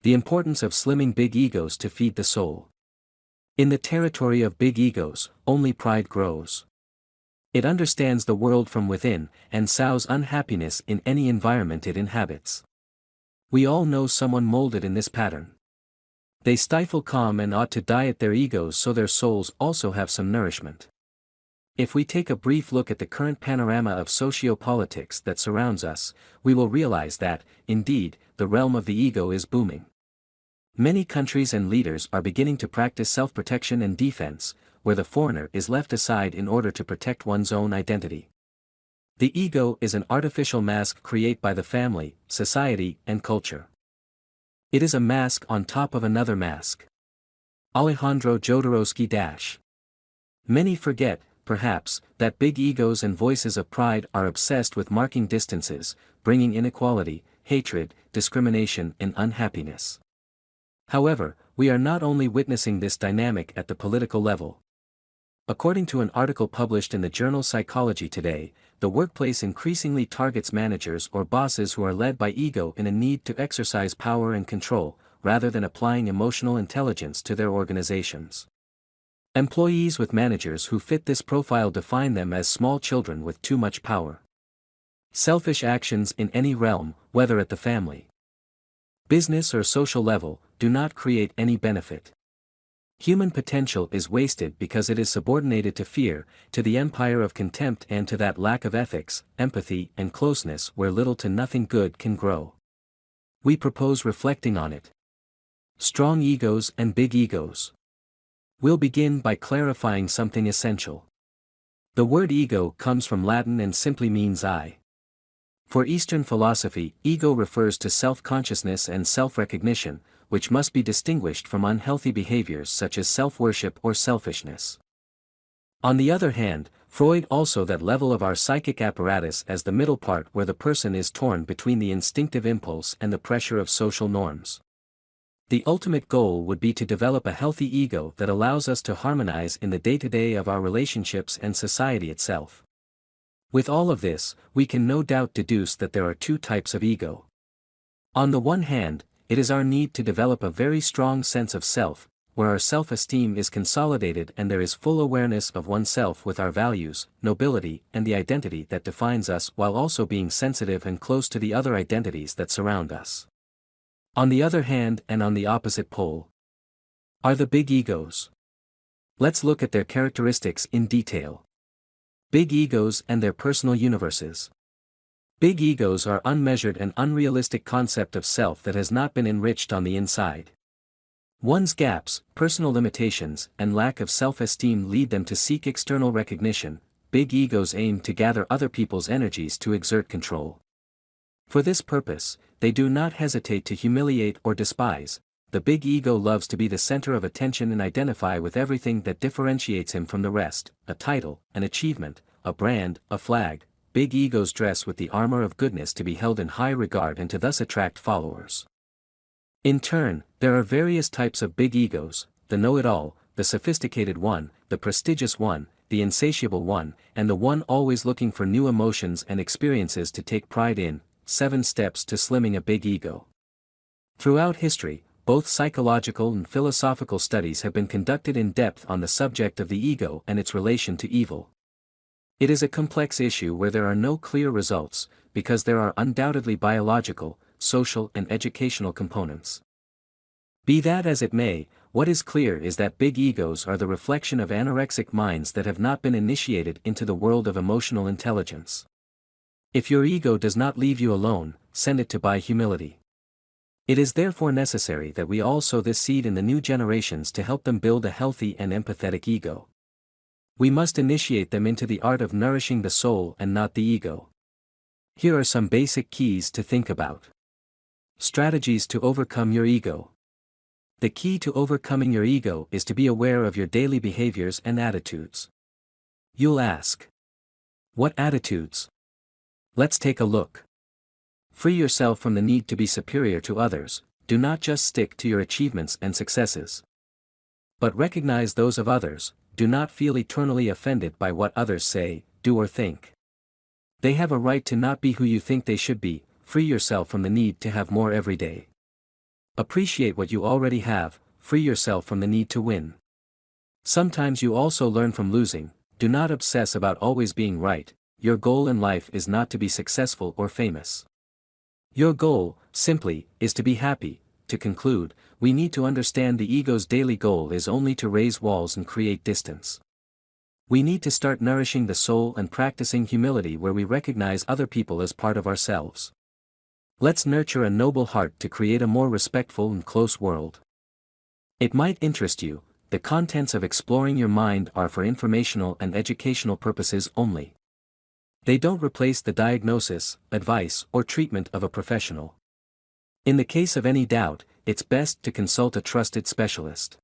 The importance of slimming big egos to feed the soul. In the territory of big egos, only pride grows. It understands the world from within, and sows unhappiness in any environment it inhabits. We all know someone molded in this pattern. They stifle calm and ought to diet their egos so their souls also have some nourishment. If we take a brief look at the current panorama of socio-politics that surrounds us, we will realize that, indeed, the realm of the ego is booming. Many countries and leaders are beginning to practice self-protection and defense, where the foreigner is left aside in order to protect one's own identity. The ego is an artificial mask created by the family, society, and culture. It is a mask on top of another mask. Alejandro Jodorowsky. Many forget, perhaps, that big egos and voices of pride are obsessed with marking distances, bringing inequality, hatred, discrimination, and unhappiness. However, we are not only witnessing this dynamic at the political level. According to an article published in the journal Psychology Today, the workplace increasingly targets managers or bosses who are led by ego in a need to exercise power and control, rather than applying emotional intelligence to their organizations. Employees with managers who fit this profile define them as small children with too much power. Selfish actions in any realm, whether at the family, business or social level, do not create any benefit. Human potential is wasted because it is subordinated to fear, to the empire of contempt and to that lack of ethics, empathy and closeness where little to nothing good can grow. We propose reflecting on it. Strong egos and big egos. We'll begin by clarifying something essential. The word ego comes from Latin and simply means I. For Eastern philosophy, ego refers to self-consciousness and self-recognition, which must be distinguished from unhealthy behaviors such as self-worship or selfishness. On the other hand, Freud also that level of our psychic apparatus as the middle part where the person is torn between the instinctive impulse and the pressure of social norms. The ultimate goal would be to develop a healthy ego that allows us to harmonize in the day-to-day of our relationships and society itself. With all of this, we can no doubt deduce that there are two types of ego. On the one hand, it is our need to develop a very strong sense of self, where our self-esteem is consolidated and there is full awareness of oneself with our values, nobility, and the identity that defines us while also being sensitive and close to the other identities that surround us. On the other hand and on the opposite pole, are the big egos. Let's look at their characteristics in detail. Big egos and their personal universes. Big egos are unmeasured and unrealistic concept of self that has not been enriched on the inside. One's gaps, personal limitations, and lack of self-esteem lead them to seek external recognition. Big egos aim to gather other people's energies to exert control. For this purpose, they do not hesitate to humiliate or despise. The big ego loves to be the center of attention and identify with everything that differentiates him from the rest, a title, an achievement, a brand, a flag. Big egos dress with the armor of goodness to be held in high regard and to thus attract followers. In turn, there are various types of big egos, the know-it-all, the sophisticated one, the prestigious one, the insatiable one, and the one always looking for new emotions and experiences to take pride in. 7 Steps to Slimming a Big Ego. Throughout history, both psychological and philosophical studies have been conducted in depth on the subject of the ego and its relation to evil. It is a complex issue where there are no clear results, because there are undoubtedly biological, social and educational components. Be that as it may, what is clear is that big egos are the reflection of anorexic minds that have not been initiated into the world of emotional intelligence. If your ego does not leave you alone, send it to buy humility. It is therefore necessary that we all sow this seed in the new generations to help them build a healthy and empathetic ego. We must initiate them into the art of nourishing the soul and not the ego. Here are some basic keys to think about. Strategies to overcome your ego. The key to overcoming your ego is to be aware of your daily behaviors and attitudes. You'll ask, what attitudes? Let's take a look. Free yourself from the need to be superior to others. Do not just stick to your achievements and successes, but recognize those of others. Do not feel eternally offended by what others say, do or think. They have a right to not be who you think they should be. Free yourself from the need to have more every day. Appreciate what you already have, free yourself from the need to win. Sometimes you also learn from losing. Do not obsess about always being right. Your goal in life is not to be successful or famous. Your goal, simply, is to be happy. To conclude, we need to understand the ego's daily goal is only to raise walls and create distance. We need to start nourishing the soul and practicing humility where we recognize other people as part of ourselves. Let's nurture a noble heart to create a more respectful and close world. It might interest you. The contents of Exploring Your Mind are for informational and educational purposes only. They don't replace the diagnosis, advice, or treatment of a professional. In the case of any doubt, it's best to consult a trusted specialist.